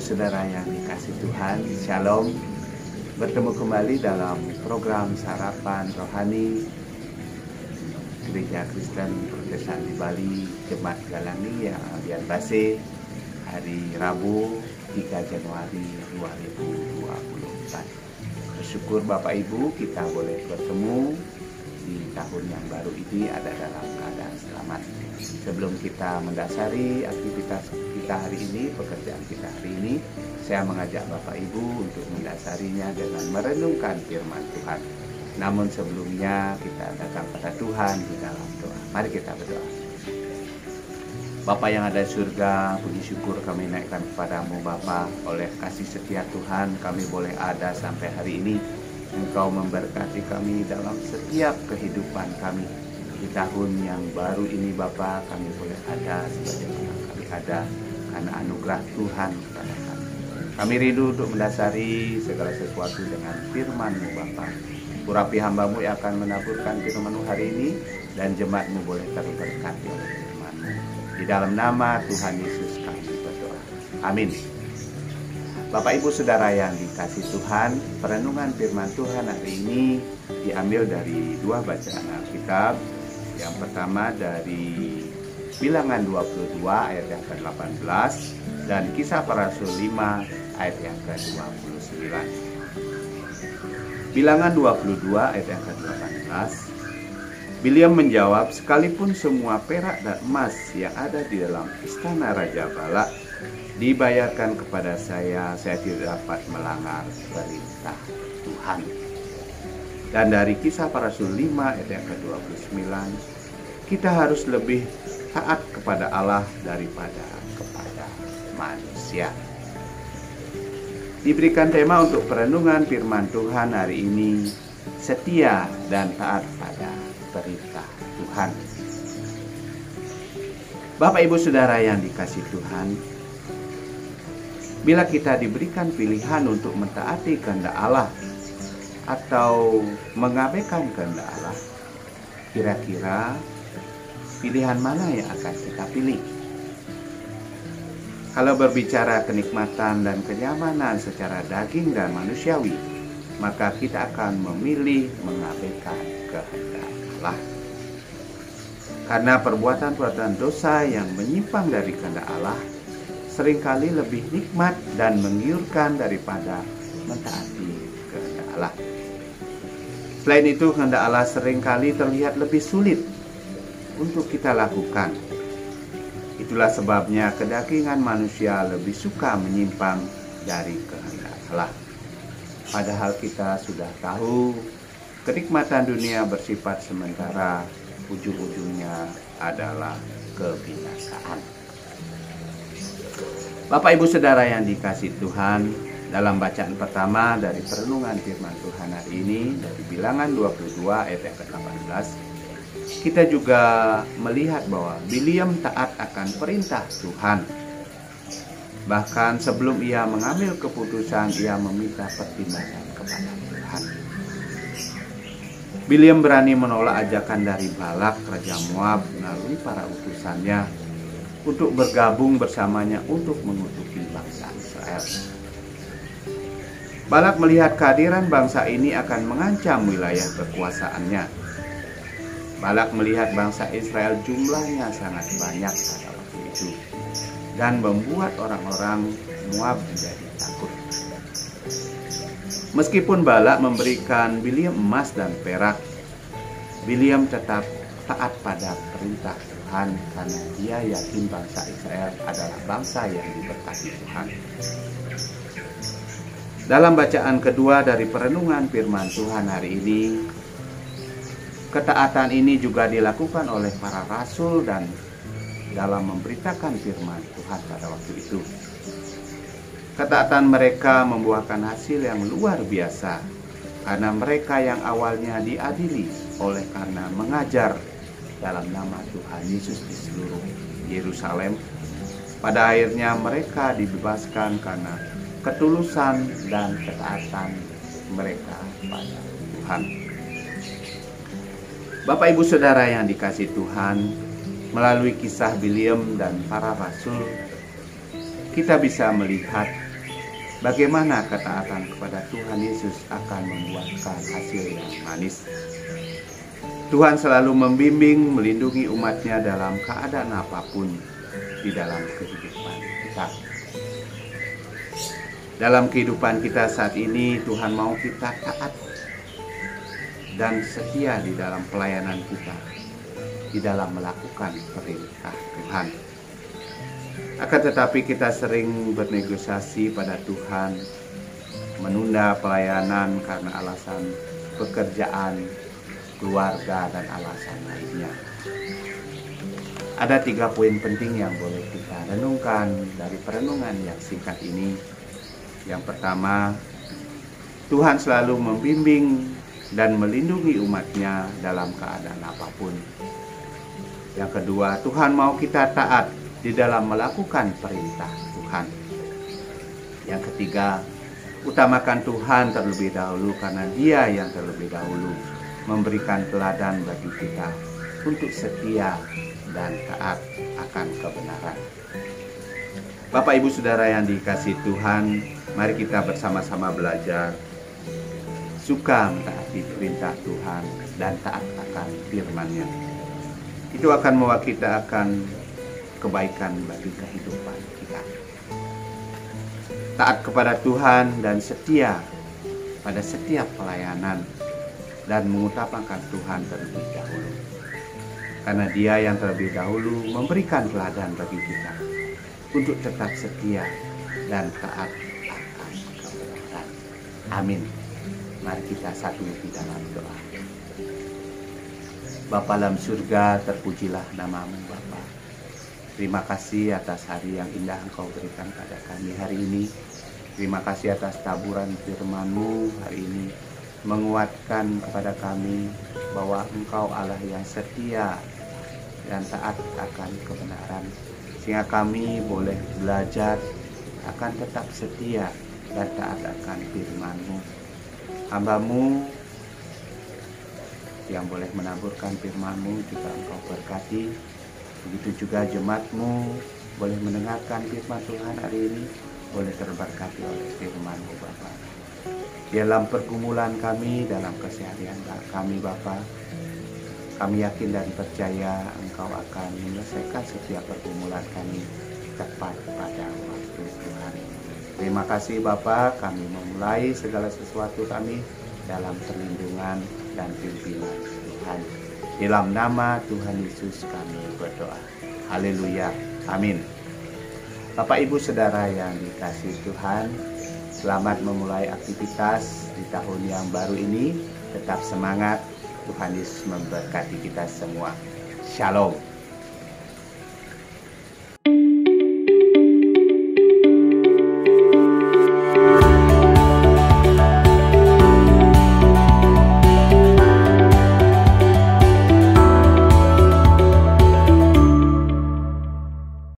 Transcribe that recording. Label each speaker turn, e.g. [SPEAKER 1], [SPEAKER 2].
[SPEAKER 1] Ibu Saudara yang dikasih Tuhan, Shalom. Bertemu kembali dalam program Sarapan Rohani Gereja Kristen Protestan di Bali, Jemaat Galangi yang Aldian Base, hari Rabu 3 Januari 2024. Bersyukur Bapak Ibu kita boleh bertemu di tahun yang baru ini ada dalam keadaan selamat. Sebelum kita mendasari aktivitas kita hari ini, pekerjaan kita hari ini, saya mengajak Bapak Ibu untuk mendasarinya dengan merenungkan firman Tuhan. Namun sebelumnya kita datang pada Tuhan di dalam doa. Mari kita berdoa. Bapa yang ada di surga, puji syukur kami naikkan kepadamu Bapa. Oleh kasih setia Tuhan kami boleh ada sampai hari ini. Engkau memberkati kami dalam setiap kehidupan kami. Di tahun yang baru ini Bapa, kami boleh ada sebagaimana kami ada karena anugerah Tuhan kepada kami. Kami rindu untuk mendasari segala sesuatu dengan firman-Mu Bapa. Urapi hamba-Mu yang akan menaburkan firman-Mu hari ini, dan jemaat-Mu boleh terberkati oleh firman-Mu. Di dalam nama Tuhan Yesus kami berdoa. Amin. Bapak Ibu Saudara yang dikasih Tuhan, perenungan firman Tuhan hari ini diambil dari dua bacaan Alkitab. Yang pertama dari Bilangan 22 ayat yang ke-18 dan Kisah Para Rasul 5 ayat yang ke-29. Bilangan 22 ayat yang ke-18. Bileam menjawab, sekalipun semua perak dan emas yang ada di dalam istana Raja Balak dibayarkan kepada saya tidak dapat melanggar perintah Tuhan. Dan dari Kisah Para Rasul 5 ayat yang ke-29, kita harus lebih taat kepada Allah daripada kepada manusia. Diberikan tema untuk perenungan firman Tuhan hari ini, setia dan taat pada perintah Tuhan. Bapak Ibu Saudara yang dikasih Tuhan, bila kita diberikan pilihan untuk mentaati kehendak Allah atau mengabaikan kehendak Allah, kira-kira pilihan mana yang akan kita pilih? Kalau berbicara kenikmatan dan kenyamanan secara daging dan manusiawi, maka kita akan memilih mengabaikan kehendak Allah. Karena perbuatan-perbuatan dosa yang menyimpang dari kehendak Allah seringkali lebih nikmat dan menggiurkan daripada mentaati kehendak Allah. Selain itu, kehendak Allah seringkali terlihat lebih sulit untuk kita lakukan. Itulah sebabnya kedagingan manusia lebih suka menyimpang dari kehendak Allah. Padahal kita sudah tahu kenikmatan dunia bersifat sementara, ujung-ujungnya adalah kebinasaan. Bapak Ibu Saudara yang dikasih Tuhan, dalam bacaan pertama dari perenungan firman Tuhan hari ini dari Bilangan 22 ayat yang ke-18, kita juga melihat bahwa Bileam taat akan perintah Tuhan. Bahkan sebelum ia mengambil keputusan, ia meminta pertimbangan kepada Tuhan. Bileam berani menolak ajakan dari Balak, Raja Moab, melalui para utusannya untuk bergabung bersamanya untuk mengutuki bangsa Israel. Balak melihat kehadiran bangsa ini akan mengancam wilayah kekuasaannya. Balak melihat bangsa Israel jumlahnya sangat banyak pada waktu itu dan membuat orang-orang Moab menjadi takut. Meskipun Balak memberikan Bileam emas dan perak, Bileam tetap taat pada perintah Tuhan karena dia yakin bangsa Israel adalah bangsa yang diberkati Tuhan. Dalam bacaan kedua dari perenungan firman Tuhan hari ini, ketaatan ini juga dilakukan oleh para rasul dan dalam memberitakan firman Tuhan pada waktu itu. Ketaatan mereka membuahkan hasil yang luar biasa karena mereka yang awalnya diadili oleh karena mengajar dalam nama Tuhan Yesus di seluruh Yerusalem, pada akhirnya mereka dibebaskan karena ketulusan dan ketaatan mereka pada Tuhan. Bapak Ibu Saudara yang dikasih Tuhan, melalui kisah Bileam dan para rasul, kita bisa melihat bagaimana ketaatan kepada Tuhan Yesus akan membuahkan hasil yang manis. Tuhan selalu membimbing, melindungi umatnya dalam keadaan apapun di dalam kehidupan kita. Dalam kehidupan kita saat ini, Tuhan mau kita taat dan setia di dalam pelayanan kita, di dalam melakukan perintah Tuhan. Akan tetapi kita sering bernegosiasi pada Tuhan, menunda pelayanan karena alasan pekerjaan, keluarga, dan alasan lainnya. Ada 3 poin penting yang boleh kita renungkan dari perenungan yang singkat ini. Yang pertama, Tuhan selalu membimbing dan melindungi umatnya dalam keadaan apapun. Yang kedua, Tuhan mau kita taat di dalam melakukan perintah Tuhan. Yang ketiga, utamakan Tuhan terlebih dahulu karena Dia yang terlebih dahulu memberikan teladan bagi kita untuk setia dan taat akan kebenaran. Bapak, Ibu, Saudara yang dikasihi Tuhan, mari kita bersama-sama belajar suka mentaati perintah Tuhan dan taat akan firman-Nya. Itu akan membawa kita akan kebaikan bagi kehidupan kita. Taat kepada Tuhan dan setia pada setiap pelayanan dan mengutamakan Tuhan terlebih dahulu. Karena Dia yang terlebih dahulu memberikan teladan bagi kita untuk tetap setia dan taat akan kebenaran. Amin. Mari kita satu di dalam doa. Bapa dalam surga, terpujilah nama-Mu Bapa. Terima kasih atas hari yang indah Engkau berikan pada kami hari ini. Terima kasih atas taburan firman-Mu hari ini, menguatkan kepada kami bahwa Engkau Allah yang setia dan taat akan kebenaran, sehingga kami boleh belajar akan tetap setia dan taat akan firman-Mu. Hamba-Mu yang boleh menaburkan firman-Mu juga Engkau berkati. Begitu juga jemaat-Mu boleh mendengarkan firman Tuhan hari ini, boleh terberkati oleh firman-Mu Bapa. Dalam pergumulan kami, dalam keseharian kami Bapa, kami yakin dan percaya Engkau akan menyelesaikan setiap pergumulan kami tepat pada waktu Tuhan. Terima kasih Bapa, kami memulai segala sesuatu kami dalam perlindungan dan pimpinan Tuhan. Dalam nama Tuhan Yesus kami berdoa. Haleluya. Amin. Bapak, Ibu, Saudara yang dikasihi Tuhan, selamat memulai aktivitas di tahun yang baru ini. Tetap semangat. Tuhan Yesus memberkati kita semua. Shalom.